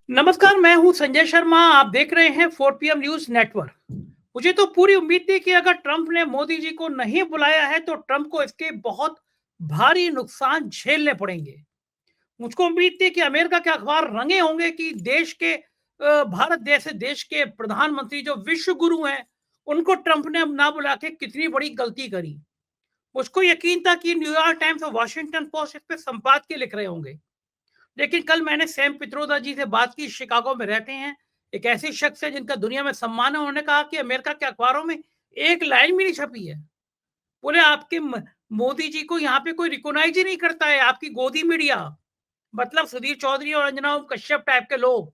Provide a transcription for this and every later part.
नमस्कार, मैं हूं संजय शर्मा। आप देख रहे हैं 4 PM न्यूज नेटवर्क। मुझे तो पूरी उम्मीद थी कि अगर ट्रंप ने मोदी जी को नहीं बुलाया है तो ट्रंप को इसके बहुत भारी नुकसान झेलने पड़ेंगे। मुझको उम्मीद थी कि अमेरिका के अखबार रंगे होंगे कि देश के भारत जैसे देश के प्रधानमंत्री जो विश्व गुरु हैं, उनको ट्रंप ने ना बुला के कितनी बड़ी गलती करी। मुझको यकीन था कि न्यूयॉर्क टाइम्स और वॉशिंगटन पोस्ट इस पे संपादकीय लिख रहे होंगे। लेकिन कल मैंने सैम पित्रोदा जी से बात की, शिकागो में रहते हैं, एक ऐसे शख्स है जिनका दुनिया में सम्मान है। उन्होंने कहा कि अमेरिका के अखबारों में एक लाइन भी नहीं छपी है। बोले आपके मोदी जी को यहाँ पे कोई रिकॉग्नाइज ही नहीं करता है, आपकी गोदी मीडिया, मतलब सुधीर चौधरी और अंजना कश्यप टाइप के लोग।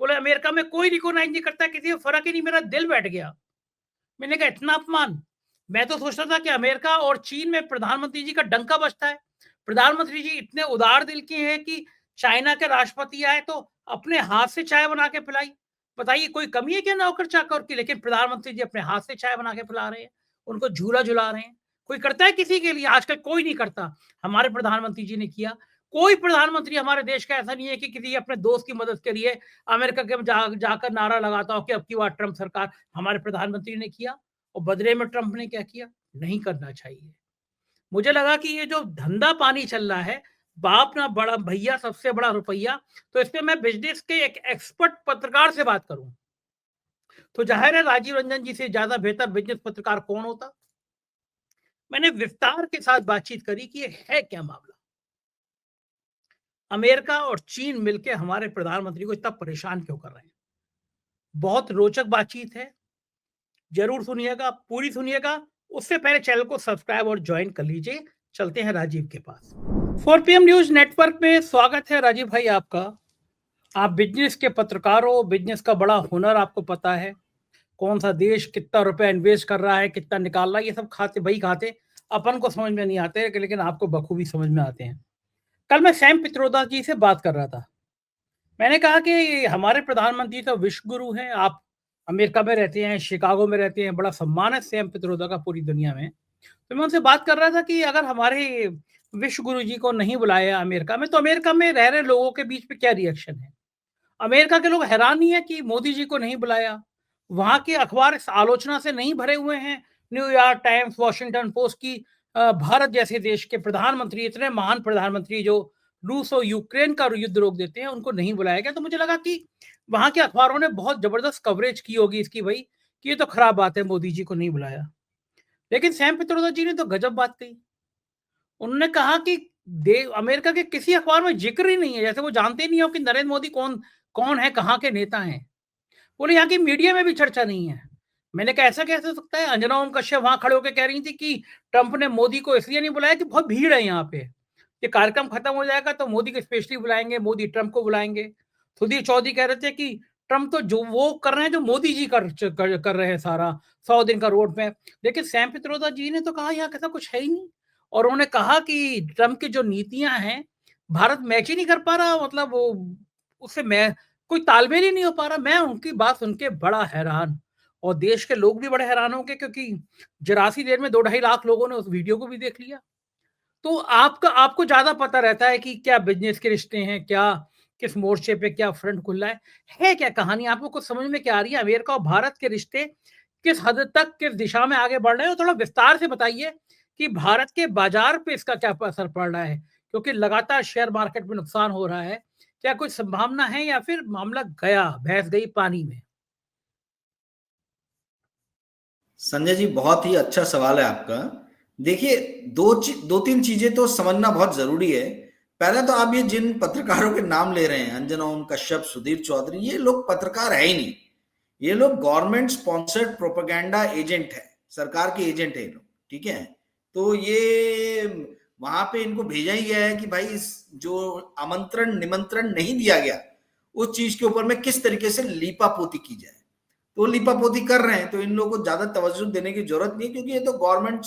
बोले अमेरिका में कोई रिकॉग्नाइज नहीं करता, किसी को फर्क ही नहीं। मेरा दिल बैठ गया। मैंने कहा इतना अपमान। मैं तो सोचता था कि अमेरिका और चीन में प्रधानमंत्री जी का डंका बजता है। प्रधानमंत्री जी इतने उदार दिल के हैं कि चाइना के राष्ट्रपति आए तो अपने हाथ से चाय बना के पिलाई। बताइए कोई कमी है क्या नौकर चाकर की? लेकिन प्रधानमंत्री जी अपने हाथ से चाय बना के पिला रहे हैं, उनको झूला झुला रहे हैं। कोई करता है किसी के लिए? आजकल कोई नहीं करता। हमारे प्रधानमंत्री जी ने किया। कोई प्रधानमंत्री हमारे देश का ऐसा नहीं है कि किसी अपने दोस्त की मदद के लिए अमेरिका के जाकर नारा लगाता हो कि अब की बार ट्रंप सरकार। हमारे प्रधानमंत्री ने किया। और बदले में ट्रंप ने क्या किया? नहीं करना चाहिए। मुझे लगा कि ये जो धंधा पानी चल रहा है, बाप ना बड़ा भैया सबसे बड़ा रुपया, तो इसपे मैं बिजनेस के एक एक्सपर्ट पत्रकार से बात करूं तो जाहिर है राजीव रंजन जी से ज्यादा बेहतर बिजनेस पत्रकार कौन होता। मैंने विस्तार के साथ बातचीत करी कि ये है क्या मामला। अमेरिका और चीन मिलकर हमारे प्रधानमंत्री को इतना परेशान क्यों कर रहे हैं? बहुत रोचक बातचीत है, जरूर सुनिएगा, पूरी सुनिएगा। उससे पहले चैनल को सब्सक्राइब और ज्वाइन कर लीजिए। चलते हैं राजीव के पास। 4 PM न्यूज नेटवर्क में स्वागत है राजीव भाई आपका। आप बिजनेस के पत्रकार हो, बिजनेस का बड़ा हुनर आपको पता है। कौन सा देश कितना रुपया इन्वेस्ट कर रहा है, कितना निकाल रहा है, ये सब खाते भाई खाते अपन को समझ में नहीं आते, लेकिन आपको बखूबी समझ में आते हैं। कल मैं सैम पित्रोदा जी से बात कर रहा था। मैंने कहा कि हमारे प्रधानमंत्री तो विश्व गुरु हैं। आप अमेरिका में रहते हैं, शिकागो में रहते हैं, बड़ा सम्मान है सैम पित्रोदा का पूरी दुनिया में। तो मैं उनसे बात कर रहा था कि अगर हमारे विश्व गुरु जी को नहीं बुलाया अमेरिका में, तो अमेरिका में रह रहे लोगों के बीच में क्या रिएक्शन है? अमेरिका के लोग हैरान नहीं है कि मोदी जी को नहीं बुलाया। वहां के अखबार इस आलोचना से नहीं भरे हुए हैं। न्यूयॉर्क टाइम्स, वॉशिंगटन पोस्ट की भारत जैसे देश के प्रधानमंत्री, इतने महान प्रधानमंत्री जो रूस और यूक्रेन का युद्ध रोक देते हैं, उनको नहीं बुलाया गया। तो मुझे लगा कि वहां के अखबारों ने बहुत जबरदस्त कवरेज की होगी इसकी, भाई कि ये तो खराब बात है, मोदी जी को नहीं बुलाया। लेकिन सैम पित्रोदा जी ने तो गजब बात कही। उन्होंने कहा कि अमेरिका के किसी अखबार में जिक्र ही नहीं है, जैसे वो जानते ही नहीं हो कि नरेंद्र मोदी कौन कौन है, कहाँ के नेता हैं। बोले यहाँ की मीडिया में भी चर्चा नहीं है। मैंने कहा ऐसा कैसे हो सकता है? अंजना ओम कश्यप वहां खड़े होकर कह रही थी कि ट्रंप ने मोदी को इसलिए नहीं बुलाया कि बहुत भीड़ है यहाँ पे, ये कार्यक्रम खत्म हो जाएगा तो मोदी को स्पेशली बुलाएंगे, मोदी ट्रंप को बुलाएंगे। सुधीर चौधरी कह रहे थे कि ट्रंप तो जो वो कर रहे हैं जो मोदी जी कर रहे हैं, सारा 100 दिन का रोड मैप। लेकिन सैम पित्रोदा जी ने तो कहा यहाँ कैसा कुछ है ही नहीं। और उन्होंने कहा कि ट्रंप की जो नीतियां हैं, भारत मैच ही नहीं कर पा रहा, मतलब वो उससे मैं कोई तालमेल ही नहीं हो पा रहा। मैं उनकी बात सुन के बड़ा हैरान, और देश के लोग भी बड़े हैरान होंगे, क्योंकि 84 देर में 2-2.5 लाख लोगों ने उस वीडियो को भी देख लिया। तो आपको ज्यादा पता रहता है कि क्या बिजनेस के रिश्ते हैं, क्या किस मोर्चे पे क्या फ्रंट खुल रहा है क्या कहानी? आपको कुछ समझ में क्या आ रही है? अमेरिका और भारत के रिश्ते किस हद तक किस दिशा में आगे बढ़ रहे हैं? थोड़ा विस्तार से बताइए कि भारत के बाजार पे इसका क्या असर पड़ रहा है, क्योंकि लगातार शेयर मार्केट में नुकसान हो रहा है। क्या कोई संभावना है या फिर मामला गया, भैंस गई पानी में? संजय जी, बहुत ही अच्छा सवाल है आपका। देखिए, दो तीन चीजें तो समझना बहुत जरूरी है। पहले तो आप ये जिन पत्रकारों के नाम ले रहे हैं, अंजना ओम कश्यप, सुधीर चौधरी, ये लोग पत्रकार है ही नहीं। ये लोग गवर्नमेंट स्पॉन्सर्ड प्रोपेगेंडा एजेंट है, सरकार के एजेंट है ये लोग। ठीक है, तो ये वहां पे इनको भेजा ही गया है कि भाई इस जो आमंत्रण निमंत्रण नहीं दिया गया, उस चीज के ऊपर में किस तरीके से लीपापोती की जाए। तो लिपापोती कर रहे हैं, तो इन लोगों को ज्यादा तवज्जो देने की जरूरत नहीं, क्योंकि ये तो गवर्नमेंट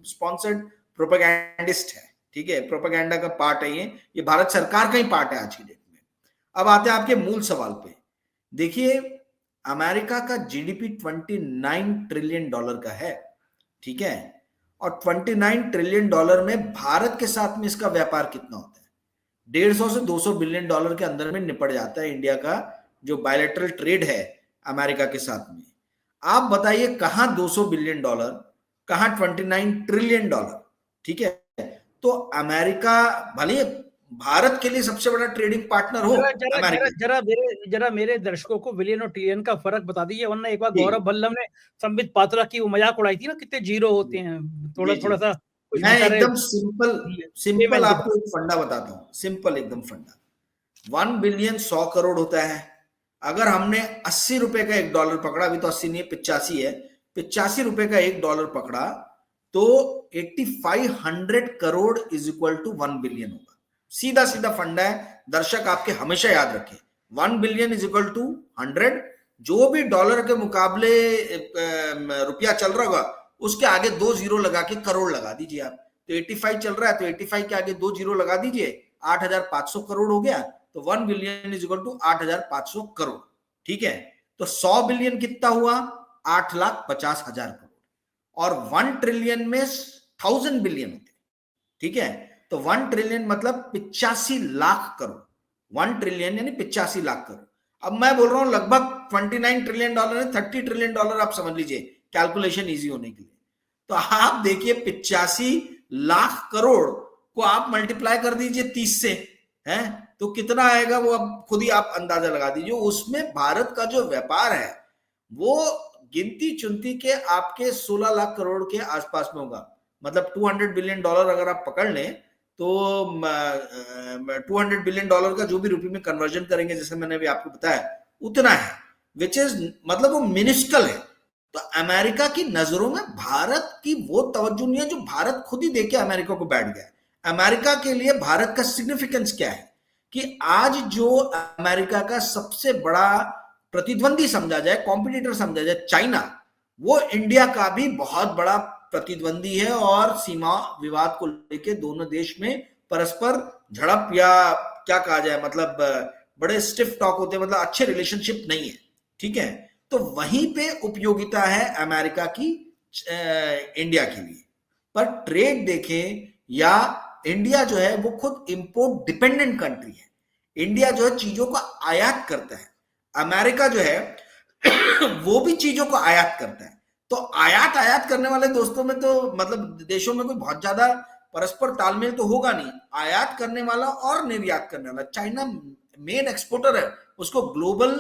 स्पॉन्सर्ड प्रोपेगेंडिस्ट है। ठीक है, प्रोपेगेंडा का पार्ट है ये भारत सरकार का ही पार्ट है आज की डेट में। अब आते हैं आपके मूल सवाल पे। देखिए, अमेरिका का जीडीपी $29 ट्रिलियन का है। ठीक है, और $29 ट्रिलियन में भारत के साथ में इसका व्यापार कितना होता है? 150 से 200 बिलियन डॉलर के अंदर में निपट जाता है इंडिया का जो बायलैटरल ट्रेड है अमेरिका के साथ में। आप बताइए कहां 200 बिलियन डॉलर, कहां 29 ट्रिलियन डॉलर, ठीक है। तो अमेरिका भले भारत के लिए सबसे बड़ा ट्रेडिंग पार्टनर हो अमेरिका। जरा मेरे दर्शकों को बिलियन और ट्रिलियन का फर्क बता दीजिए, वरना एक बार गौरव भल्लम ने संबित पात्रा की वो मजाक उड़ाई थी ना, कितने जीरो होते हैं, थोड़ा जी, थोड़ा सा कुछ मैं बता रहे एकदम सिंपल के आपको एक फंडा बताता हूं, सिंपल एकदम फंडा। 1 बिलियन 100 करोड़ होता है। अगर हमने 80 रुपए का $1 पकड़ा, अभी तो 80 नहीं है 85 है, 85 रुपए का $1 पकड़ा तो 8500 crore is equal to 1 billion होगा। सीधा सीधा फंडा है, दर्शक आपके हमेशा याद रखें। 1 बिलियन इज इक्वल टू 100, जो भी डॉलर के मुकाबले रुपया चल रहा होगा उसके आगे 2 जीरो लगा के करोड़ लगा दीजिए आप। तो 85 चल रहा है तो 85 के आगे 2 जीरो लगा दीजिए, 8500 करोड़ हो गया। तो 1 billion is equal to 8500 crore, ठीक है। तो 100 बिलियन कितना हुआ, 8,50,000 करोड़। और 1 ट्रिलियन में 1000 बिलियन होते, ठीक है। तो 1 ट्रिलियन मतलब 85 लाख करोड़, 1 ट्रिलियन यानी 85 लाख करोड़। अब मैं बोल रहा हूं लगभग 29 ट्रिलियन डॉलर है, 30 ट्रिलियन डॉलर आप समझ लीजिए कैलकुलेशन इजी होने के लिए। तो आप देखिए 85 लाख करोड़ को आप मल्टीप्लाई कर दीजिए 30 से, है तो कितना आएगा वो अब खुद ही आप अंदाजा लगा दीजिए। उसमें भारत का जो व्यापार है वो गिनती चुनती के आपके 16 लाख करोड़ के आसपास में होगा। मतलब 200 बिलियन डॉलर अगर आप पकड़ लें तो 200 बिलियन डॉलर का जो भी रुपये में कन्वर्जन करेंगे, जैसे मैंने अभी आपको बताया, उतना है, विच इज मतलब वो मिनिस्कल है। तो अमेरिका की नजरों में भारत की वो तवज्जो नहीं है जो भारत खुद ही देके अमेरिका को बैठ गया। अमेरिका के लिए भारत का सिग्निफिकेंस क्या है कि आज जो अमेरिका का सबसे बड़ा प्रतिद्वंदी समझा जाए, कॉम्पिटिटर समझा जाए, चाइना, वो इंडिया का भी बहुत बड़ा प्रतिद्वंदी है और सीमा विवाद को लेकर दोनों देश में परस्पर झड़प या क्या कहा जाए, मतलब बड़े स्टिफ टॉक होते हैं, मतलब अच्छे रिलेशनशिप नहीं है, ठीक है। तो वहीं पे उपयोगिता है अमेरिका की इंडिया के लिए। पर ट्रेड देखें या इंडिया जो है वो खुद इंपोर्ट डिपेंडेंट कंट्री है। इंडिया जो है चीजों को आयात करता है, अमेरिका जो है वो भी चीजों को आयात करता है। तो आयात करने वाले दोस्तों में तो मतलब देशों में कोई बहुत ज्यादा परस्पर तालमेल तो होगा नहीं। आयात करने वाला और निर्यात करने वाला, चाइना मेन एक्सपोर्टर है, उसको ग्लोबल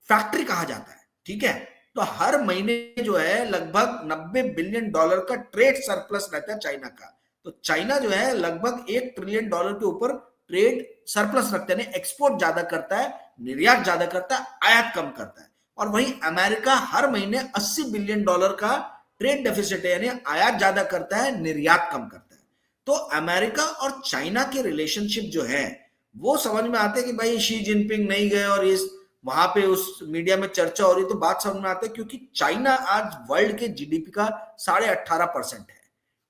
फैक्ट्री कहा जाता है, ठीक है। तो हर महीने जो है लगभग 90 बिलियन डॉलर का ट्रेड सरप्लस रहता है चाइना का। तो चाइना जो है लगभग 1 ट्रिलियन डॉलर के ऊपर ट्रेड सरप्लस रखता है, एक्सपोर्ट ज्यादा करता है, निर्यात ज्यादा करता है, आयात कम करता है। और वहीं अमेरिका हर महीने 80 बिलियन डॉलर का ट्रेड डेफिसिट है, यानी आयात ज्यादा करता है, निर्यात कम करता है। तो अमेरिका और चाइना के रिलेशनशिप जो है वो समझ में आते हैं कि भाई शी जिनपिंग नहीं गए और इस वहां पे उस मीडिया में चर्चा हो रही, तो बात समझ में आती है क्योंकि चाइना आज वर्ल्ड के जीडीपी का 18.5% है।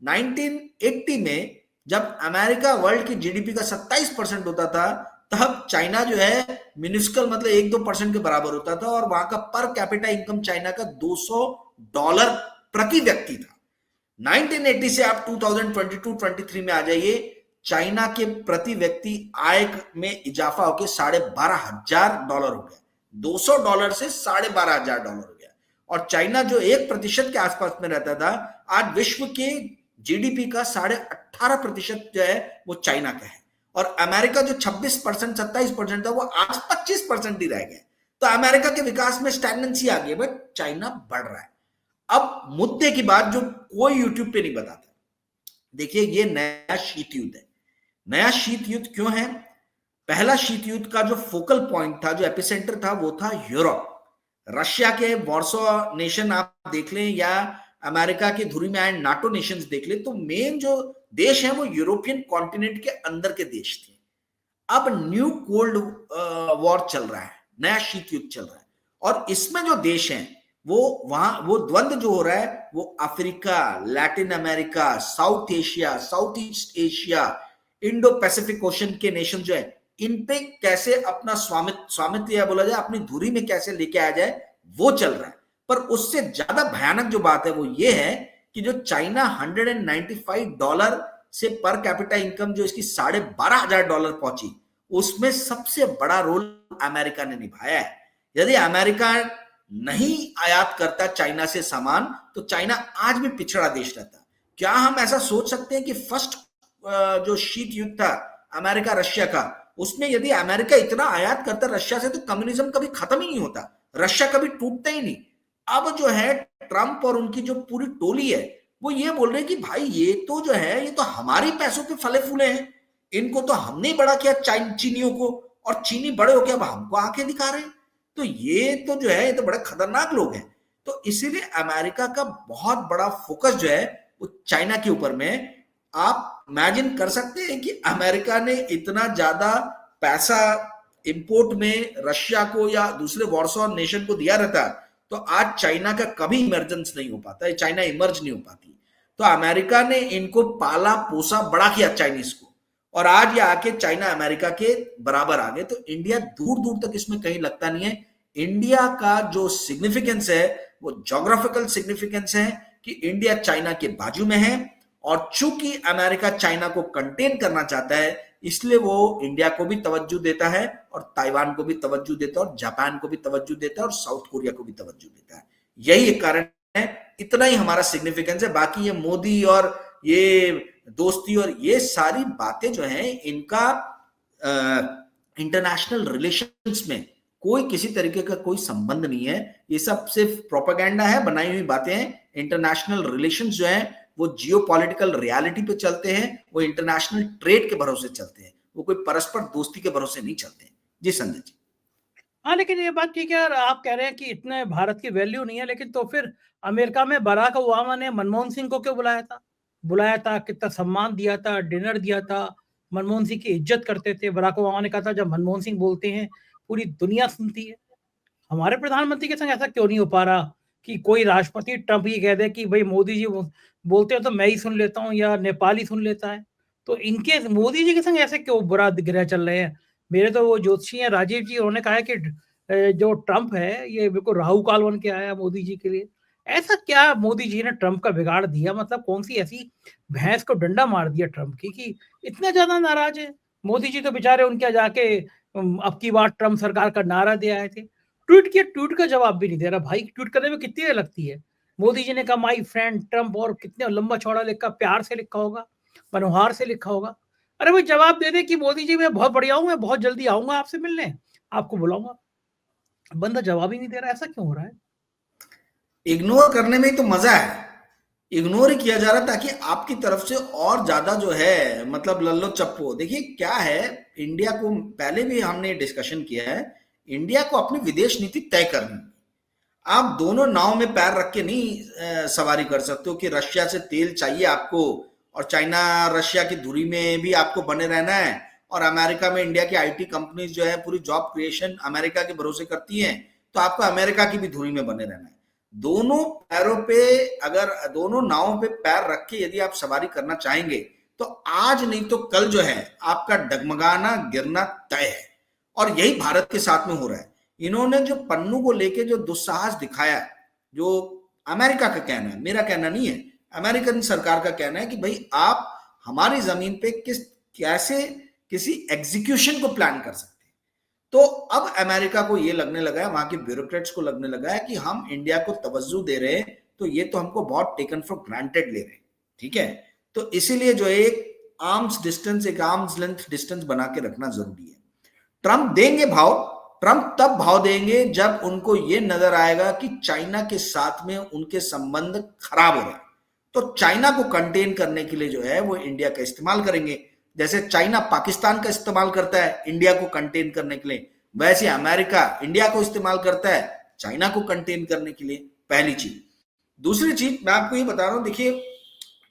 1980 में जब अमेरिका वर्ल्ड की जीडीपी का 27% होता था, तब चाइना जो है मिनिस्कल मतलब 1-2% के बराबर होता था और वहां का पर कैपिटा इनकम चाइना का $200 प्रति व्यक्ति था। 1980 से आप 2022-23 में आ जाइए, चाइना के प्रति व्यक्ति आय में इजाफा होकर $12,500 हो गया, $200 से $12,500 हो गया। और चाइना जो 1% के आसपास में रहता था, आज विश्व के जीडीपी का 18.5% जो है वो चाइना का है। और अमेरिका जो 26% 27% था वो आज 25% ही रह गया। तो अमेरिका के विकास में स्टैग्नेंसी आ गई, बट चाइना बढ़ रहा है। अब मुद्दे की बात जो कोई यूट्यूब पे नहीं बताता, देखिए ये नया शीत युद्ध है। नया शीत युद्ध क्यों है? पहला शीत युद्ध का जो फोकल पॉइंट था, जो एपिसेंटर था, वो था यूरोप। रशिया के वॉर्सो नेशन आप देख लें या अमेरिका की धुरी में आए नाटो नेशंस देख लें, तो मेन जो देश है वो यूरोपियन कॉन्टिनेंट के अंदर के देश थे। अब न्यू कोल्ड वॉर चल रहा है, नया शीत युद्ध चल रहा है, और इसमें जो देश हैं वो वहां वो द्वंद्व जो हो रहा है वो Africa, Latin America, south Asia, south east Asia, Indo Pacific ocean के नेशन जो है, इन पे कैसे अपना स्वामित्व या बोला जाए अपनी धुरी में कैसे लेके आया जाए, वो चल रहा है। पर उससे ज्यादा भयानक जो बात है वो ये है कि जो चाइना $195 से पर कैपिटा इनकम जो इसकी $12,500 पहुंची, उसमें सबसे बड़ा रोल अमेरिका ने निभाया है। यदि अमेरिका नहीं आयात करता चाइना से सामान, तो चाइना आज भी पिछड़ा देश रहता। क्या हम ऐसा सोच सकते हैं कि फर्स्ट जो शीत युद्ध था अमेरिका रशिया का, उसमें यदि अमेरिका इतना आयात करता रशिया से, तो कम्युनिज्म कभी खत्म ही नहीं होता, रशिया कभी टूटता ही नहीं। अब जो है ट्रंप और उनकी जो पूरी टोली है, वो ये बोल रहे हैं कि भाई ये तो जो है, ये तो हमारे पैसों पे फले फूले हैं, इनको तो हमने बड़ा किया चीनियों को, और चीनी बड़े होकर अब हमको आंखें दिखा रहे हैं। तो ये तो जो है, ये तो बड़े खतरनाक लोग हैं। तो इसीलिए अमेरिका का बहुत बड़ा फोकस जो है वो चाइना के ऊपर में। आप इमेजिन कर सकते हैं कि अमेरिका ने इतना ज्यादा पैसा इंपोर्ट में रशिया को या दूसरे वॉरसॉ नेशन को दिया रहता, तो आज चाइना का कभी इमरजेंस नहीं हो पाता, चाइना इमर्ज नहीं हो पाती। तो अमेरिका ने इनको पाला पोसा बड़ा किया चाइनीज को, और आज ये आके चाइना अमेरिका के बराबर आ गए। तो इंडिया दूर दूर तक इसमें कहीं लगता नहीं है। इंडिया का जो सिग्निफिकेंस है वो ज्योग्राफिकल सिग्निफिकेंस है कि इंडिया चाइना के बाजू में है, और चूंकि अमेरिका चाइना को कंटेन करना चाहता है, इसलिए वो इंडिया को भी तवज्जो देता है, और ताइवान को भी तवज्जो देता है, और जापान को भी तवज्जो देता है, और साउथ कोरिया को भी तवज्जो देता है। यही एक कारण है, इतना ही हमारा सिग्निफिकेंस है। बाकी ये मोदी और ये दोस्ती और ये सारी बातें जो हैं, इनका इंटरनेशनल रिलेशंस में कोई किसी तरीके का कोई संबंध नहीं है। ये सब सिर्फ प्रोपेगेंडा है, बनाई हुई बातें हैं। इंटरनेशनल रिलेशंस जो है वो जियोपॉलिटिकल रियलिटी पे चलते हैं, वो इंटरनेशनल ट्रेड के भरोसे चलते हैं, वो कोई परस्पर दोस्ती के भरोसे नहीं चलते हैं। जी संजय जी। हाँ, लेकिन ये बात ठीक है यार, आप कह रहे हैं कि इतने भारत की वैल्यू नहीं है, लेकिन तो फिर अमेरिका में बराक ओबामा ने मनमोहन सिंह को क्यों बुलाया था, कितना सम्मान दिया था, डिनर दिया था, मनमोहन सिंह की इज्जत करते थे। बराक ओबामा ने कहा था जब मनमोहन सिंह बोलते हैं पूरी दुनिया सुनती है। हमारे प्रधानमंत्री के संग ऐसा क्यों नहीं हो पा रहा कि कोई राष्ट्रपति ट्रंप ये कह दे कि भाई मोदी जी बोलते हैं तो मैं ही सुन लेता हूँ, या नेपाल ही सुन लेता है। तो इनके मोदी जी के संग ऐसे क्यों बुरा ग्रह चल रहे हैं। मेरे तो वो ज्योतिषी हैं राजीव जी, उन्होंने कहा है कि जो ट्रंप है ये बिल्कुल राहु काल बन के आया मोदी जी के लिए। ऐसा क्या मोदी जी ने ट्रंप का बिगाड़ दिया, मतलब कौन सी ऐसी भैंस को डंडा मार दिया ट्रंप की कि इतने ज्यादा नाराज है मोदी जी। तो बेचारे उनके जाके अब की बार ट्रंप सरकार का नारा दे आए थे। ट्वीट किया, ट्वीट का जवाब भी नहीं दे रहा भाई। ट्वीट करने में कितनी देर लगती है। मोदी जी ने कहा माई फ्रेंड ट्रंप, और कितने लंबा चौड़ा लिखा, प्यार से लिखा होगा, मनोहार से लिखा होगा। अरे भाई जवाब दे दे कि मोदी जी मैं बहुत बढ़िया हूं, मैं बहुत जल्दी आऊंगा आपसे मिलने, आपको बुलाऊंगा। बंदा जवाब ही नहीं दे रहा, ऐसा क्यों हो रहा है। इग्नोर करने में ही तो मजा है, इग्नोर ही किया जा रहा ताकि आपकी तरफ से और ज्यादा जो है मतलब लल्लो चप्पो। देखिए क्या है, इंडिया को पहले भी हमने डिस्कशन किया है, इंडिया को अपनी विदेश नीति तय करनी। आप दोनों नाव में पैर रख के नहीं सवारी कर सकते हो कि रशिया से तेल चाहिए आपको, और चाइना रशिया की धुरी में भी आपको बने रहना है, और अमेरिका में इंडिया की आईटी कंपनीज जो है पूरी जॉब क्रिएशन अमेरिका के भरोसे करती हैं, तो आपको अमेरिका की भी धुरी में बने रहना है। दोनों पैरों पे, अगर दोनों नावों पे पैर रख के यदि आप सवारी करना चाहेंगे, तो आज नहीं तो कल जो है आपका डगमगाना गिरना तय है। और यही भारत के साथ में हो रहा है। इन्होंने जो पन्नू को लेके जो दुस्साहस दिखाया, जो अमेरिका का कहना है, मेरा कहना नहीं है, अमेरिकन सरकार का कहना है कि भाई आप हमारी जमीन पे कैसे किसी एग्जीक्यूशन को प्लान कर सकते हैं। तो अब अमेरिका को ये लगने लगा है, वहां के ब्यूरोक्रेट्स को लगने लगा है कि हम इंडिया को तवज्जो दे रहे हैं, तो ये तो हमको बहुत टेकन फॉर ग्रांटेड ले रहे हैं, ठीक है। तो इसीलिए जो है एक आर्म्स डिस्टेंस, एक आर्म्स लेंथ डिस्टेंस बना के रखना जरूरी है। ट्रंप देंगे भाव, ट्रंप तब भाव देंगे जब उनको ये नजर आएगा कि चाइना के साथ में उनके संबंध खराब हो रहे हैं, तो चाइना को कंटेन करने के लिए जो है वो इंडिया का इस्तेमाल करेंगे। जैसे चाइना पाकिस्तान का इस्तेमाल करता है इंडिया को कंटेन करने के लिए, वैसे अमेरिका इंडिया को इस्तेमाल करता है चाइना को कंटेन करने के लिए। पहली चीज। दूसरी चीज मैं आपको ये बता रहा हूं, देखिए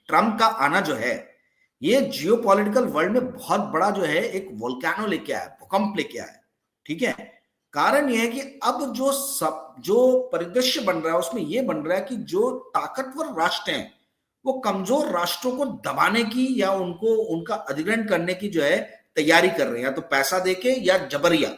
ट्रंप का आना जो है ये जियोपॉलिटिकल वर्ल्ड में बहुत बड़ा जो है एक वोल्केनो लेके आया, भूकंप लेके आया, ठीक है। कारण यह है कि अब जो परिदृश्य बन रहा है उसमें यह बन रहा है कि जो ताकतवर राष्ट्र हैं वो कमजोर राष्ट्रों को दबाने की या उनको उनका अधिग्रहण करने की जो है तैयारी कर रहे हैं, या तो पैसा देके या जबरिया।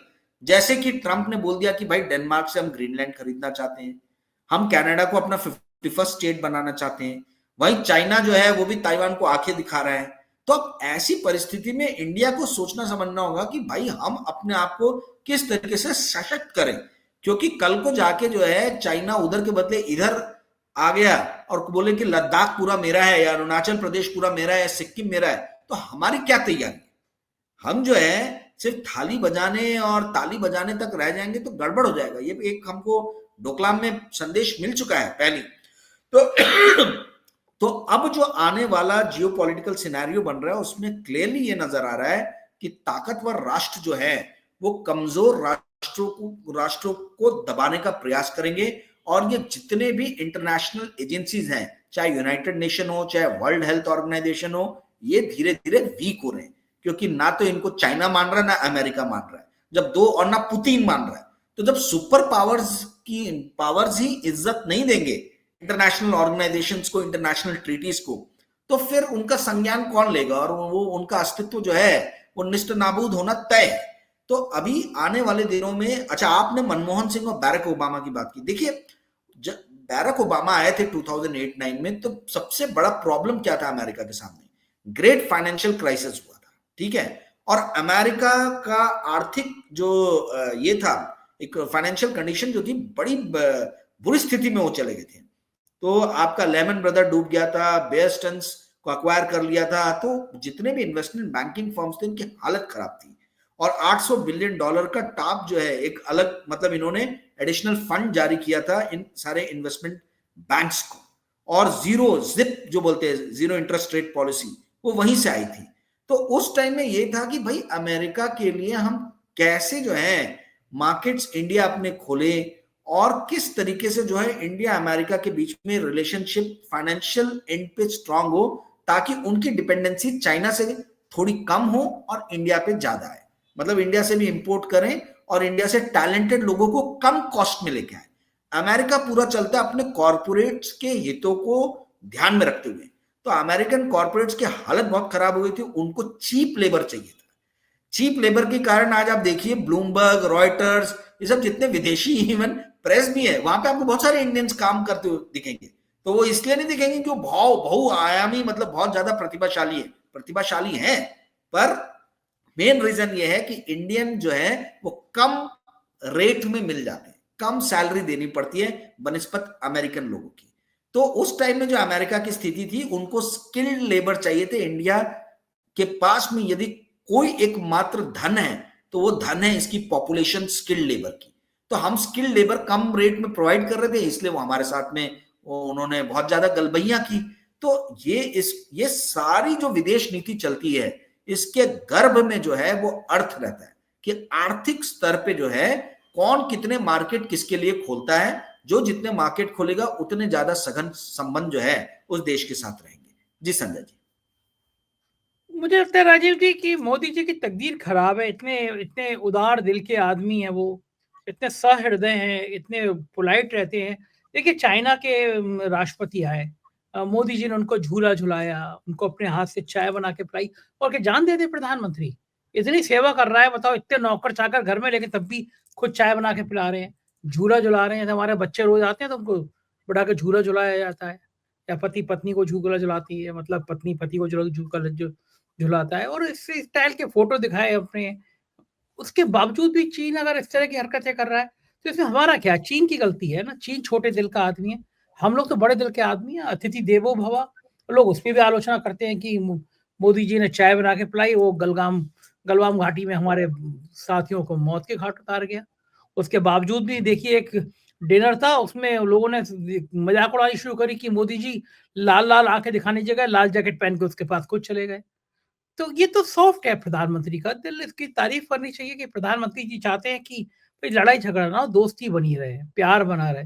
जैसे कि ट्रंप ने बोल दिया कि भाई डेनमार्क से हम ग्रीनलैंड खरीदना चाहते हैं, हम कनाडा को अपना 51st स्टेट बनाना चाहते हैं। वहीं चाइना जो है वो भी ताइवान को आंखें दिखा रहा है। तो अब ऐसी परिस्थिति में इंडिया को सोचना समझना होगा कि भाई हम अपने आप को किस तरीके से सशक्त करें, क्योंकि कल को जाके जो है चाइना उधर के बदले इधर आ गया और बोले कि लद्दाख पूरा मेरा है या अरुणाचल प्रदेश पूरा मेरा है या सिक्किम मेरा है, तो हमारी क्या तैयारी? हम जो है सिर्फ थाली बजाने और ताली बजाने तक रह जाएंगे तो गड़बड़ हो जाएगा। ये एक हमको डोकलाम में संदेश मिल चुका है पहले। तो तो अब जो आने वाला जियोपॉलिटिकल सिनेरियो बन रहा है उसमें क्लियरली ये नजर आ रहा है कि ताकतवर राष्ट्र जो है वो कमजोर राष्ट्रों को दबाने का प्रयास करेंगे, और ये जितने भी इंटरनेशनल एजेंसीज हैं, चाहे यूनाइटेड नेशन हो चाहे वर्ल्ड हेल्थ ऑर्गेनाइजेशन हो, ये धीरे धीरे वीक हो रहे हैं, क्योंकि ना तो इनको चाइना मान रहा है ना अमेरिका मान रहा है, जब दो, और ना पुतिन मान रहा है। तो जब सुपर पावर्स ही इज्जत नहीं देंगे इंटरनेशनल ऑर्गेनाइजेशंस को, इंटरनेशनल ट्रीटीज को, तो फिर उनका संज्ञान कौन लेगा, और वो उनका अस्तित्व जो है वो निष्ठ नाबूद होना तय है। तो अभी आने वाले दिनों में, अच्छा आपने मनमोहन सिंह और बैरक ओबामा की बात की, देखिए जब बैरक ओबामा आए थे 2008-9 में, तो सबसे बड़ा प्रॉब्लम क्या था अमेरिका के सामने? ग्रेट फाइनेंशियल क्राइसिस हुआ था, ठीक है, और अमेरिका का आर्थिक जो ये था, एक फाइनेंशियल कंडीशन जो थी, बड़ी बुरी स्थिति में वो चले गए थे। तो आपका लेमन ब्रदर डूब गया था, बेयर स्टर्न्स को अक्वायर कर लिया था, तो जितने भी इन्वेस्टमेंट बैंकिंग फर्म्स थे इनकी हालत खराब थी, और $800 बिलियन का टॉप जो है एक अलग, मतलब इन्होंने एडिशनल फंड जारी किया था इन सारे इन्वेस्टमेंट बैंक्स को, और जीरो जिप जो बोलते हैं, जीरो इंटरेस्ट रेट पॉलिसी, वो वहीं से आई थी। तो उस टाइम में ये था कि भाई अमेरिका के लिए हम कैसे जो है मार्केट्स इंडिया अपने खोले, और किस तरीके से जो है इंडिया अमेरिका के बीच में रिलेशनशिप फाइनेंशियल एंड पे स्ट्रांग हो, ताकि उनकी डिपेंडेंसी चाइना से थोड़ी कम हो और इंडिया पे ज्यादा है, मतलब इंडिया से भी इंपोर्ट करें और इंडिया से टैलेंटेड लोगों को कम कॉस्ट में लेके आए। अमेरिका पूरा चलता है अपने कॉर्पोरेट्स के हितों को ध्यान में रखते हुए, तो अमेरिकन कॉर्पोरेट्स की हालत बहुत खराब हो गई थी, उनको चीप लेबर चाहिए था। चीप लेबर के कारण आज आप देखिए ब्लूमबर्ग, रॉयटर्स, ये सब जितने विदेशी इवन प्रेस भी है, वहां पे आपको बहुत सारे इंडियंस काम करते हुए दिखेंगे। तो वो इसलिए नहीं दिखेंगे कि वो बहुआयामी, मतलब बहुत ज्यादा प्रतिभाशाली है, प्रतिभाशाली है, पर मेन रीजन ये है कि इंडियन जो है वो कम रेट में मिल जाते हैं, कम सैलरी देनी पड़ती है बनिस्बत अमेरिकन लोगों की। तो उस टाइम में जो अमेरिका की स्थिति थी, उनको स्किल्ड लेबर चाहिए थे। इंडिया के पास में यदि कोई एक मात्र धन है तो वो धन है इसकी पॉपुलेशन, स्किल्ड लेबर की। तो हम स्किल्ड लेबर कम रेट में प्रोवाइड कर रहे थे, इसलिए वो हमारे साथ में उन्होंने बहुत ज्यादा गलबैया की। तो ये सारी जो विदेश नीति चलती है, इसके गर्भ में जो है वो अर्थ रहता है कि आर्थिक स्तर पे जो है कौन कितने मार्केट किसके लिए खोलता है, जो जितने मार्केट खोलेगा उतने ज्यादा सघन संबंध जो है उस देश के साथ रहेंगे। जी संजय जी। मुझे लगता है राजीव जी कि मोदी जी की तकदीर खराब है, इतने इतने उदार दिल के आदमी हैं वो, इतने सहृदय हैं, इतने पोलाइट रहते हैं। देखिए चाइना के राष्ट्रपति आए, मोदी जी ने उनको झूला झुलाया, उनको अपने हाथ से चाय बना के पिलाई, और के जान दे दे प्रधानमंत्री इतनी सेवा कर रहा है, बताओ इतने नौकर चाकर घर में, लेकिन तब भी खुद चाय बना के पिला रहे हैं, झूला झुला रहे हैं। हमारे बच्चे रोज आते हैं तो उनको बढ़ा के झूला झुलाया जाता है, या पति पत्नी को झूला झुलाती है, मतलब पत्नी पति को झुलाता है, और इस स्टाइल के फोटो दिखाए अपने। उसके बावजूद भी चीन अगर इस तरह की हरकतें कर रहा है तो इसमें हमारा क्या? चीन की गलती है ना, चीन छोटे दिल का आदमी है, हम लोग तो बड़े दिल के आदमी हैं। अतिथि देवो भव, लोग उसमें भी आलोचना करते हैं कि मोदी जी ने चाय बना के पिलाई, वो गलवान घाटी में हमारे साथियों को मौत के घाट उतार गया। उसके बावजूद भी देखिए एक डिनर था, उसमें लोगों ने मजाक उड़ानी शुरू करी कि मोदी जी लाल लाल आंखें दिखाने की जगह लाल जैकेट पहन के उसके पास खुद चले गए। तो ये तो सॉफ्ट है प्रधानमंत्री का दिल, इसकी तारीफ करनी चाहिए कि प्रधानमंत्री जी चाहते हैं कि भाई लड़ाई झगड़ा ना हो, दोस्ती बनी रहे, प्यार बना रहे।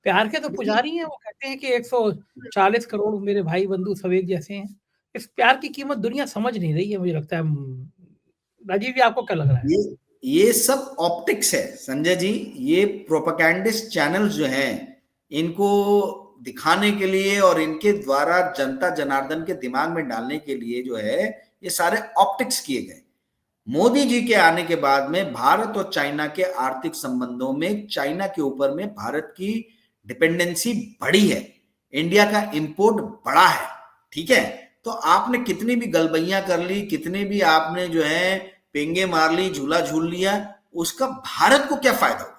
प्यार के तो पुजारी हैं, वो कहते हैं कि 140 करोड़ मेरे भाई बंधु सब एक जैसे हैं। इस प्यार की कीमत दुनिया समझ नहीं रही है, मुझे लगता है। राजीव जी आपको क्या लग रहा है? ये सब ऑप्टिक्स है संजय जी, ये प्रोपेगेंडिस्ट चैनल्स जो हैं इनको दिखाने के लिए और इनके द्वारा जनता जनार्दन के दिमाग में डालने के लिए जो है ये सारे ऑप्टिक्स किए गए। मोदी जी के आने के बाद में भारत और चाइना के आर्थिक संबंधों में चाइना के ऊपर में भारत की डिपेंडेंसी बढ़ी है, इंडिया का इंपोर्ट बढ़ा है, ठीक है। तो आपने कितनी भी गलबैयां कर ली, कितने भी आपने जो है पेंगे मार ली, झूला झूल लिया, उसका भारत को क्या फायदा हुआ?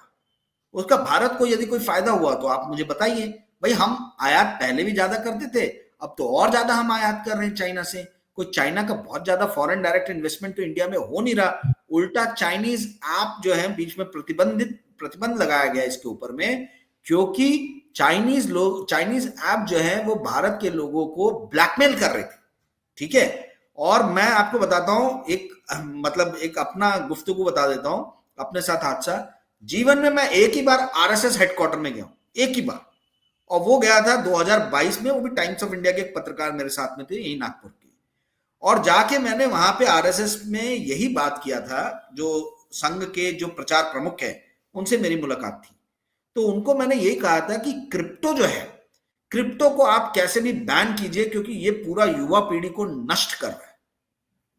उसका भारत को यदि कोई फायदा हुआ तो आप मुझे बताइए। भाई हम आयात पहले भी ज्यादा करते थे, अब तो और ज्यादा हम आयात कर रहे हैं चाइना से। कोई चाइना का बहुत ज्यादा फॉरेन डायरेक्ट इन्वेस्टमेंट तो इंडिया में हो नहीं रहा, उल्टा चाइनीज ऐप जो है बीच में प्रतिबंध लगाया गया इसके ऊपर में, क्योंकि चाइनीज ऐप जो है वो भारत के लोगों को ब्लैकमेल कर रहे थे। ठीक है, और मैं आपको बताता हूं एक अपना गुफ्तगू बता देता हूं अपने साथ हादसा। जीवन में मैं एक ही बार आरएसएस हेडक्वार्टर में गया हूं, एक ही बार, और वो गया था 2022 में, वो भी टाइम्स ऑफ इंडिया के एक पत्रकार मेरे साथ में थे यही नागपुर के, और जाके मैंने वहां पे आरएसएस में यही बात किया था। जो संघ के जो प्रचार प्रमुख है उनसे मेरी मुलाकात थी, तो उनको मैंने यही कहा था कि क्रिप्टो जो है, क्रिप्टो को आप कैसे भी बैन कीजिए, क्योंकि ये पूरा युवा पीढ़ी को नष्ट कर रहा है।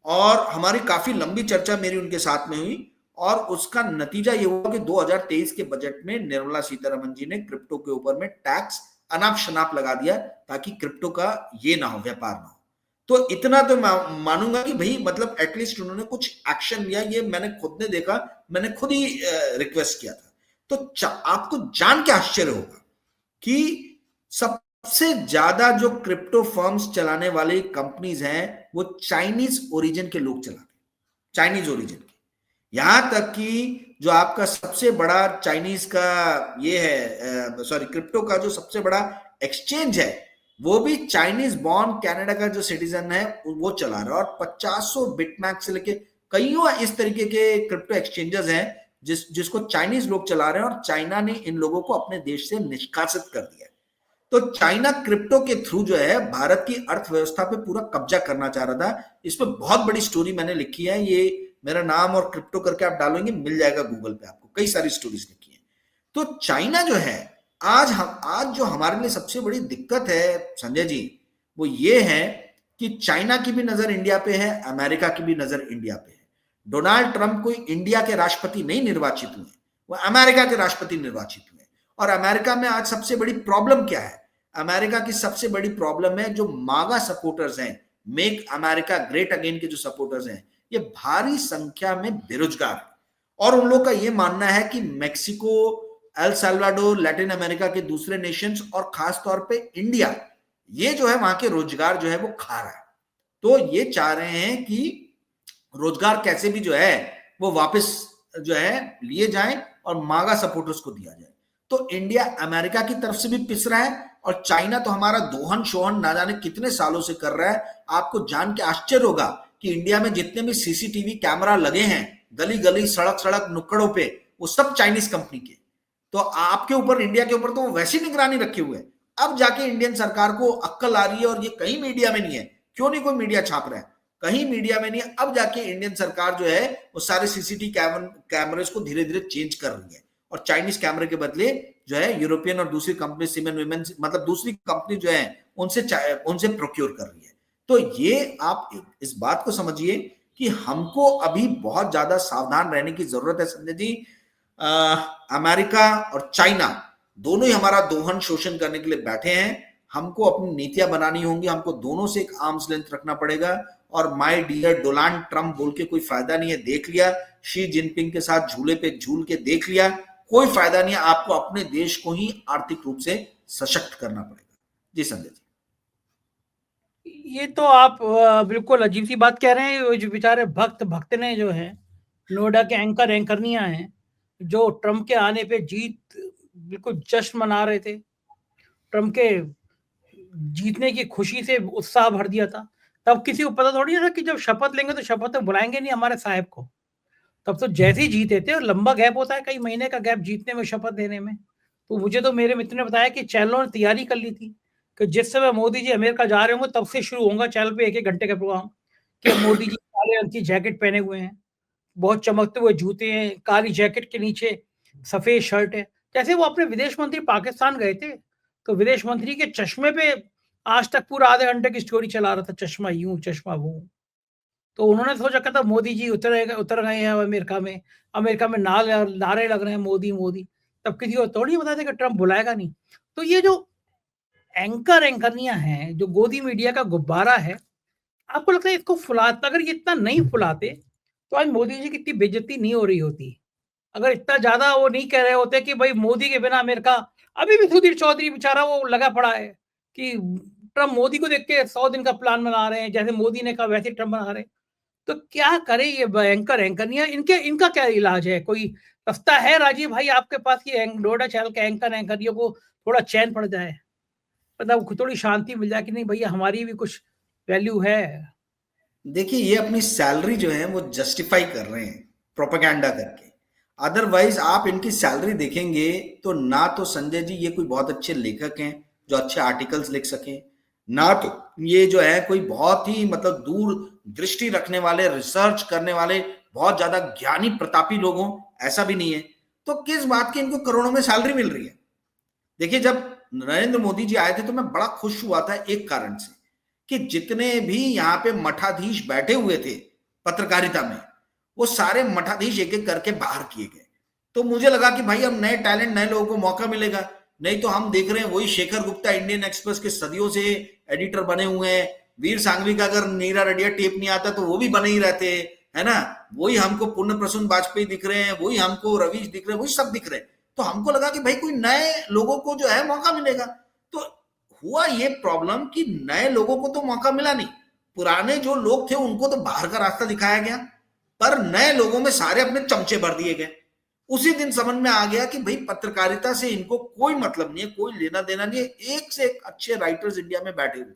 और हमारी काफी लंबी चर्चा मेरी उनके साथ में हुई, और उसका नतीजा ये हुआ कि 2023 के बजट में निर्मला सीतारमण जी ने क्रिप्टो के ऊपर में टैक्स अनाप शनाप लगा दिया, ताकि क्रिप्टो का ये ना हो, व्यापार ना हो। तो इतना तो मैं मानूंगा कि भाई मतलब एटलीस्ट उन्होंने कुछ एक्शन लिया, ये मैंने खुद ने देखा, मैंने खुद ही रिक्वेस्ट किया था। तो आपको जान के आश्चर्य होगा कि सबसे ज्यादा जो क्रिप्टो फर्म्स चलाने वाली कंपनीज हैं वो चाइनीज ओरिजिन के लोग चलाते हैं, चाइनीज ओरिजिन के। यहां तक कि जो आपका सबसे बड़ा चाइनीज का ये है, सॉरी, क्रिप्टो का जो सबसे बड़ा एक्सचेंज है वो भी चाइनीज बॉर्न कनाडा का जो सिटीजन है वो चला रहा है। और 50 बिटमैक्स से लेके कईयों इस तरीके के क्रिप्टो एक्सचेंजेस हैं जिसको चाइनीज लोग चला रहे हैं, और चाइना ने इन लोगों को अपने देश से निष्कासित कर दिया है। तो चाइना क्रिप्टो के थ्रू जो है भारत की अर्थव्यवस्था पे पूरा कब्जा करना चाह रहा था। इस पे बहुत बड़ी स्टोरी मैंने लिखी है, ये मेरा नाम और क्रिप्टो करके आप डालेंगे मिल जाएगा गूगल पे, आपको कई सारी स्टोरीज लिखी है। तो चाइना जो है आज जो हमारे लिए सबसे बड़ी दिक्कत है संजय जी, वो ये है कि चाइना की भी नजर इंडिया पे है, अमेरिका की भी नजर इंडिया पे है। डोनाल्ड ट्रंप कोई इंडिया के राष्ट्रपति नहीं निर्वाचित हुए, वो अमेरिका के राष्ट्रपति निर्वाचित हुए। और अमेरिका में आज सबसे बड़ी प्रॉब्लम क्या है? अमेरिका की सबसे बड़ी प्रॉब्लम है जो मागा सपोर्टर्स हैं, मेक अमेरिका ग्रेट अगेन के जो सपोर्टर्स हैं, ये भारी संख्या में बेरोजगार, और उन लोग का ये मानना है कि Mexico, El Salvador, Latin America के दूसरे नेशंस और खास तौर पे इंडिया, ये जो है वहां के रोजगार जो है वो खा रहा है। तो ये चाह रहे हैं कि रोजगार कैसे भी जो है वो वापस जो है लिए जाए और मागा सपोर्टर्स को दिया जाए। तो इंडिया अमेरिका की तरफ से भी पिस रहा है, और चाइना तो हमारा दोहन शोहन ना जाने कितने सालों से कर रहा है। आपको जान के आश्चर्य होगा कि इंडिया में जितने भी सीसीटीवी कैमरा लगे हैं गली गली, सड़क सड़क, नुक्कड़ों पे, वो सब चाइनीज कंपनी के। तो आपके ऊपर, इंडिया के ऊपर तो वो वैसी निगरानी रखे हुए है। अब जाके इंडियन सरकार को अक्कल आ रही है, और ये कहीं मीडिया में नहीं है। क्यों नहीं कोई मीडिया छाप रहा है? कहीं मीडिया में नहीं है। अब जाके इंडियन सरकार जो है वो सारे सीसीटीवी कैमरेज को धीरे धीरे चेंज कर रही है, और चाइनीज कैमरे के बदले जो है यूरोपियन और दूसरी कंपनी, सीमेन विमेन, मतलब दूसरी कंपनी जो है उनसे प्रोक्योर कर रही है। तो ये आप इस बात को समझिए कि हमको अभी बहुत ज्यादा सावधान रहने की जरूरत है संजय जी। अमेरिका और चाइना दोनों ही हमारा दोहन शोषण करने के लिए बैठे हैं। हमको अपनी नीतियां बनानी होंगी, हमको दोनों से एक आर्म्स लेंथ रखना पड़ेगा। और माय डियर डोनाल्ड ट्रंप बोल के कोई फायदा नहीं है, देख लिया। शी जिनपिंग के साथ झूले पे झूल के देख लिया, कोई फायदा नहीं है। आपको अपने देश को ही आर्थिक रूप से सशक्त करना पड़ेगा। जी संजय जी। ये तो आप बिल्कुल अजीब सी बात कह रहे हैं। जो बेचारे भक्त ने जो है, नोएडा के एंकरनियां हैं, जो ट्रंप के आने पे बिल्कुल जश्न मना रहे थे, ट्रंप के जीतने की खुशी से उत्साह भर दिया था। तब किसी को पता थोड़ी था कि जब शपथ लेंगे तो शपथ में बुलाएंगे नहीं हमारे साहब को। तब तो जैसे ही जीते थे, और लंबा गैप होता है, कई महीने का गैप जीतने में, शपथ देने में। तो मुझे तो मेरे मित्र ने बताया कि चैनलों ने तैयारी कर ली थी कि जिस समय मोदी जी अमेरिका जा रहे होंगे तब से शुरू होगा चैनल पे 1-1 घंटे का प्रोग्राम, कि मोदी जी काले रंग की जैकेट पहने हुए हैं, बहुत चमकते हुए जूते हैं, काली जैकेट के नीचे सफेद शर्ट है। जैसे वो अपने विदेश मंत्री पाकिस्तान गए थे, तो विदेश मंत्री के चश्मे पे आज तक पूरा आधे घंटे की स्टोरी चला रहा था, चश्मा यूं चश्मा वो। तो उन्होंने सोच रखा था मोदी जी उतर गए हैं अमेरिका में नारे लग रहे हैं मोदी मोदी। तब किसी को थोड़ी पता था कि ट्रंप बुलाएगा नहीं। तो ये जो एंकरनियां हैं, जो गोदी मीडिया का गुब्बारा है, आपको लगता है इसको अगर ये इतना नहीं फुलाते, तो आज मोदी जी की इतनी बेइज्जती नहीं हो रही होती। अगर इतना ज़्यादा वो नहीं कह रहे होते कि भाई मोदी के बिना अमेरिका, अभी भी सुधीर चौधरी बेचारा वो लगा पड़ा है कि ट्रम्प मोदी को देख के 100 दिन का प्लान बना रहे हैं, जैसे मोदी ने कहा वैसे ट्रम्प बना रहे हैं। तो क्या करे ये एंकरियाँ, इनका क्या इलाज है? कोई रास्ता है राजीव भाई आपके पास कि नोएडा चैनल के एंकरियों को थोड़ा चैन पड़ जाए? मतलब थोड़ी शांति मिल जाए कि नहीं भैया हमारी भी कुछ वैल्यू है। देखिए, ये अपनी सैलरी जो है वो जस्टिफाई कर रहे हैं प्रोपेगेंडा करके। अदरवाइज आप इनकी सैलरी देखेंगे तो ना तो संजय जी ये कोई बहुत अच्छे लेखक हैं जो अच्छे आर्टिकल्स लिख सकें, ना तो ये जो है कोई बहुत ही मतलब दूर दृष्टि रखने वाले, रिसर्च करने वाले, बहुत ज्यादा ज्ञानी प्रतापी लोग हों, ऐसा भी नहीं है। तो किस बात की इनको करोड़ों में सैलरी मिल रही है? देखिए, जब नरेंद्र मोदी जी आए थे तो मैं बड़ा खुश हुआ था एक कारण से, कि जितने भी यहाँ पे मठाधीश बैठे हुए थे पत्रकारिता में, वो सारे मठाधीश एक एक करके बाहर किए गए। तो मुझे लगा कि भाई अब नए टैलेंट, नए लोगों को मौका मिलेगा। नहीं तो हम देख रहे हैं वही शेखर गुप्ता इंडियन एक्सप्रेस के सदियों से एडिटर बने हुए हैं। वीर सांघवी का अगर नीरा रेडिया टेप नहीं आता तो वो भी बने ही रहते हैं, है ना। वही हमको पूर्ण प्रसून वाजपेयी दिख रहे हैं, वही हमको रवीश दिख रहे हैं, वही सब दिख रहे हैं। तो हमको लगा कि भाई कोई नए लोगों को जो है मौका मिलेगा। तो हुआ ये प्रॉब्लम कि नए लोगों को तो मौका मिला नहीं, पुराने जो लोग थे उनको तो बाहर का रास्ता दिखाया गया, पर नए लोगों में सारे अपने चमचे भर दिए गए। उसी दिन समझ में आ गया कि भाई पत्रकारिता से इनको कोई मतलब नहीं है, कोई लेना देना नहीं है। एक से एक अच्छे राइटर्स इंडिया में बैठे हुए हैं,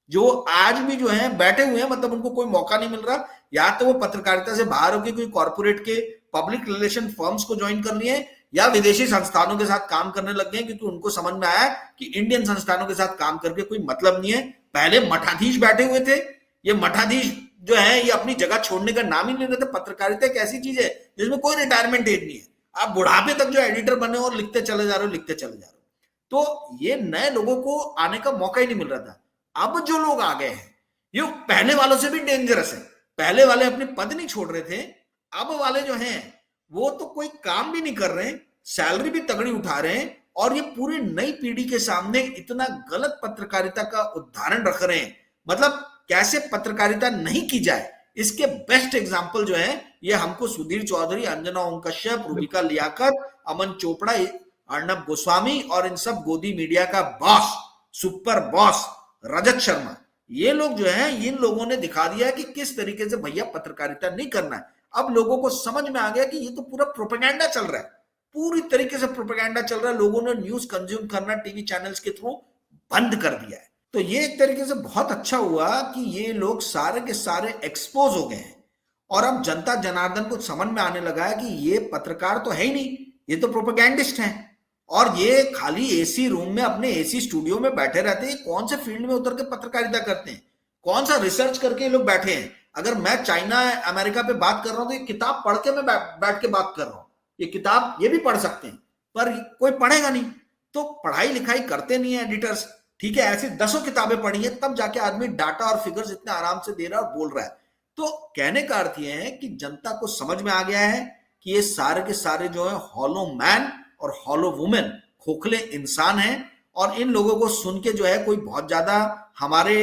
जो आज भी जो है बैठे हुए हैं, मतलब उनको कोई मौका नहीं मिल रहा। या तो वो पत्रकारिता से बाहर होकर कोई कॉर्पोरेट के पब्लिक रिलेशन फर्म्स को ज्वाइन कर लिए, या विदेशी संस्थानों के साथ काम करने लग गए, क्योंकि उनको समझ में आया कि इंडियन संस्थानों के साथ काम करके कोई मतलब नहीं है। पहले मठाधीश बैठे हुए थे, ये मठाधीश जो है ये अपनी जगह छोड़ने का नाम ही नहीं लेते। पत्रकारिता एक ऐसी चीज है जिसमें कोई रिटायरमेंट एज नहीं है, आप बुढ़ापे तक जो एडिटर बने और लिखते चले जा रहे हो, लिखते चले जा रहे हो। तो ये नए लोगों को आने का मौका ही नहीं मिल रहा था। अब जो लोग आ गए हैं ये पहले वालों से भी डेंजरस है। पहले वाले अपने पद नहीं छोड़ रहे थे, अब वाले जो हैं वो तो कोई काम भी नहीं कर रहे हैं, सैलरी भी तगड़ी उठा रहे हैं, और ये पूरी नई पीढ़ी के सामने इतना गलत पत्रकारिता का उदाहरण रख रहे हैं। मतलब कैसे पत्रकारिता नहीं की जाए, इसके बेस्ट एग्जाम्पल जो है ये हमको सुधीर चौधरी, अंजना ओम कश्यप, रूबिका लियाकत, अमन चोपड़ा, अर्नब गोस्वामी और इन सब गोदी मीडिया का boss, super boss Rajat Sharma, ये लोग जो है, इन लोगों ने दिखा दिया है कि किस तरीके से भैया पत्रकारिता नहीं करना है। अब लोगों को समझ में आ गया कि ये तो पूरा प्रोपेगेंडा चल रहा है, पूरी तरीके से प्रोपेगेंडा चल रहा है। लोगों ने न्यूज कंज्यूम करना टीवी चैनल्स के थ्रू बंद कर दिया है। तो ये एक तरीके से बहुत अच्छा हुआ कि ये लोग सारे के सारे एक्सपोज हो गए हैं, और अब जनता जनार्दन को समझ में आने लगा है कि ये पत्रकार तो है ही नहीं, ये तो प्रोपेगेंडिस्ट हैं, और ये खाली एसी रूम में अपने एसी स्टूडियो में बैठे रहते हैं। कौन से फील्ड में उतर के पत्रकारिता करते हैं, कौन सा रिसर्च करके ये लोग बैठे हैं? अगर मैं चाइना अमेरिका पे बात कर रहा हूं तो ये किताब पढ़ के मैं बैठ के बात कर रहा हूं, ये किताब ये भी पढ़ सकते हैं, पर कोई पढ़ेगा नहीं। तो पढ़ाई लिखाई करते नहीं है एडिटर्स, ठीक है। ऐसी 10 किताबें पढ़ी है तब जाके आदमी डाटा और फिगर्स इतने आराम से दे रहा है और बोल रहा है। तो कहने का अर्थ यह है कि जनता को समझ में आ गया है कि ये सारे के सारे जो है हॉलो मैन और हॉलो वुमेन, खोखले इंसान हैं, और इन लोगों को सुन के जो है कोई बहुत ज्यादा हमारे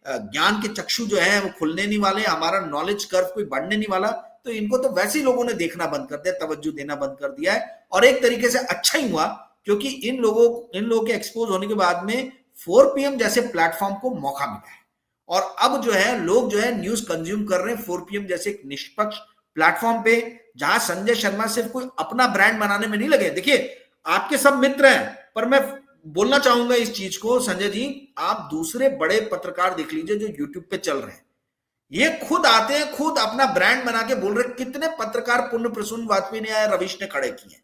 ज्ञान के चक्षु जो है वो खुलने नहीं वाले, हमारा नॉलेज कर्व कोई बढ़ने नहीं वाला। तो इनको तो वैसे ही लोगों ने देखना बंद कर दिया, तवज्जो देना बंद कर दिया है। और एक तरीके से अच्छा ही हुआ, क्योंकि इन लोगों के एक्सपोज होने के बाद में 4 PM जैसे प्लेटफॉर्म को मौका मिला है, और अब जो है लोग जो है न्यूज कंज्यूम कर रहे हैं 4 PM जैसे एक निष्पक्ष प्लेटफॉर्म पे, जहां संजय शर्मा सिर्फ कोई अपना ब्रांड बनाने में नहीं लगे। देखिए, आपके सब मित्र हैं, पर मैं बोलना चाहूंगा इस चीज को, संजय जी, आप दूसरे बड़े पत्रकार देख लीजिए जो यूट्यूब पे चल रहे हैं, ये खुद आते हैं, खुद अपना ब्रांड बना के बोल रहे। कितने पत्रकार पुण्य प्रसून वाजपेयी ने आया, रवीश ने खड़े किए,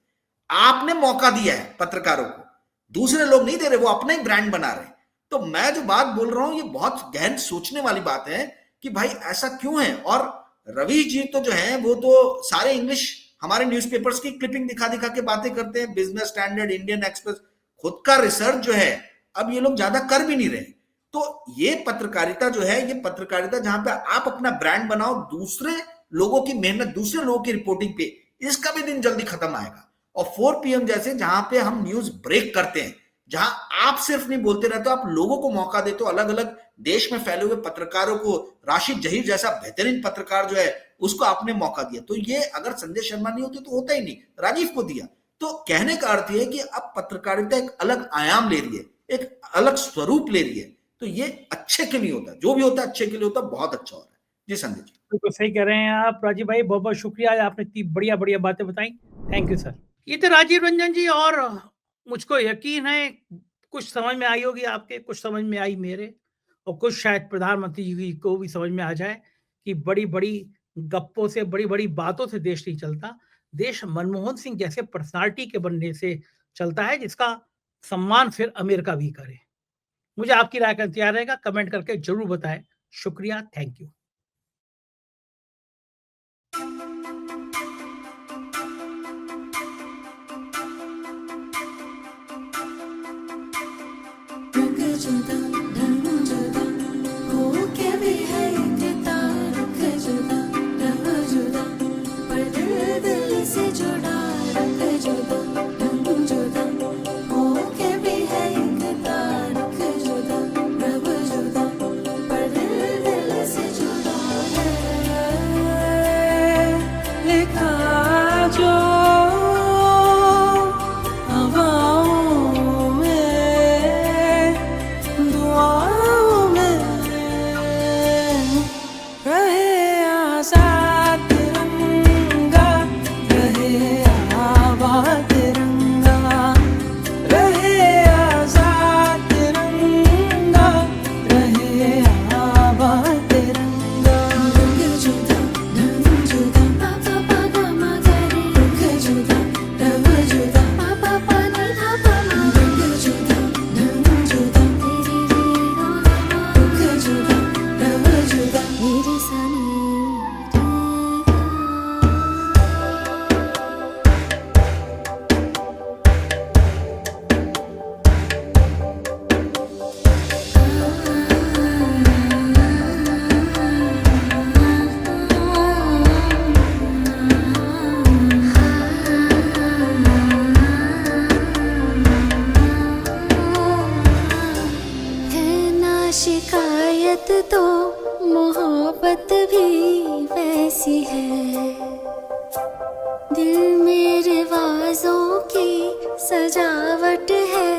आपने मौका दिया है पत्रकारों को, दूसरे लोग नहीं दे रहे, वो अपना ही ब्रांड बना रहे। तो मैं जो बात बोल रहा हूं ये बहुत गहन सोचने वाली बात है कि भाई ऐसा क्यों है। और रवीश जी तो जो है वो तो सारे इंग्लिश हमारे न्यूज़पेपर्स की क्लिपिंग दिखा दिखा के बातें करते हैं, बिजनेस स्टैंडर्ड, इंडियन एक्सप्रेस, खुद का रिसर्च जो है अब ये लोग ज्यादा कर भी नहीं रहे। तो ये पत्रकारिता जो है, ये पत्रकारिता जहां पे आप अपना ब्रांड बनाओ दूसरे लोगों की मेहनत, दूसरे लोगों की रिपोर्टिंग पे, इसका भी दिन जल्दी खत्म आएगा। और 4 PM जैसे जहां पे हम न्यूज ब्रेक करते हैं, जहां आप सिर्फ नहीं बोलते रहते, आप लोगों को मौका देते हो, अलग अलग देश में फैले हुए पत्रकारों को, राशिद जहीर जैसा बेहतरीन पत्रकार जो है उसको आपने मौका दिया। तो ये अगर संजय शर्मा नहीं होते तो होता ही नहीं, राजीव को दिया। तो कहने का अर्थ ये है कि अब पत्रकारिता एक अलग आयाम ले रही है, एक अलग स्वरूप ले रही है। तो ये अच्छे के लिए होता है, जो भी होता है अच्छे के लिए होता है। बहुत अच्छा हो रहा है जी संजय जी। बिल्कुल सही कह रहे हैं आप राजीव भाई, बहुत बहुत शुक्रिया, आपने इतनी बढ़िया बढ़िया बातें बताई। Thank you sir. ये थे राजीव रंजन जी, और मुझको यकीन है कुछ समझ में आई होगी आपके, कुछ समझ में आई मेरे, और कुछ शायद प्रधानमंत्री जी को भी समझ में आ जाए कि बड़ी बड़ी गप्पों से, बड़ी बड़ी बातों से देश नहीं चलता। देश मनमोहन सिंह जैसे पर्सनालिटी के बनने से चलता है, जिसका सम्मान फिर अमेरिका भी करे। मुझे आपकी राय का इंतजार रहेगा, कमेंट करके जरूर बताएं। शुक्रिया, थैंक यू। रंग जुदा ढंग जुदा हो के भी है इतना, रुख जुदा रंग जुदा पर दिल से जुड़ा। रंग जुदा ढंग जुदा हो के भी है इतना, रुख जुदा रंग जुदा पर दिल से जुड़ा है। लिखा जो हवाओं में, दुआओं में रहे आजाद तिरंगा, रहे आबाद तिरंगा, रहे आजाद तिरंगा, रहे आबाद तिरंगा। रंग जुदा ढंग जुदा पापा पागा मगरे, रंग जुदा रंग जुदा पापा पानी था पामा। रंग जुदा ढंग जुदा तेरी रे रंग जुदा रंग जुदा मेरे सनी है ना शिकायत तो मोहब्बत भी वैसी है। दिल में रिवाजों की सजावट है,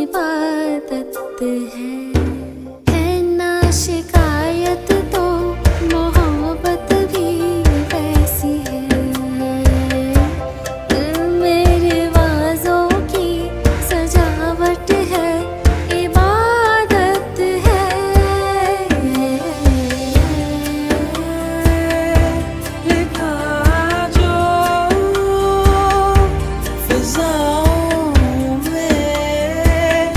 इबादत है ना शिकायत तो मोहब्बत भी वैसी है। दिल में रिवाजों की सजावट है, इबादत है। लिखा जो फिजाओं में,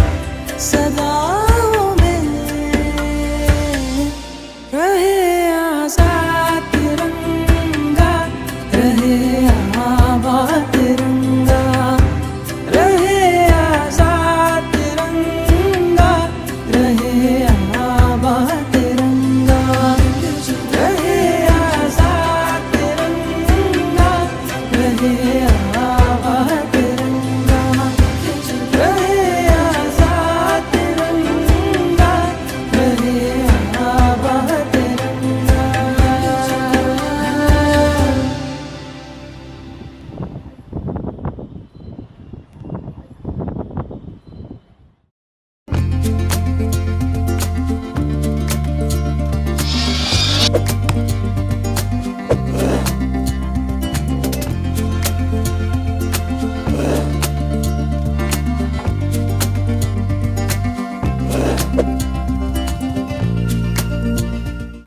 सदाओं में रहे आजाद तिरंगा, रहे आबाद तिरंगा, रहे आजाद तिरंगा, रहे आबाद तिरंगा, रहे आजाद तिरंगा, रहे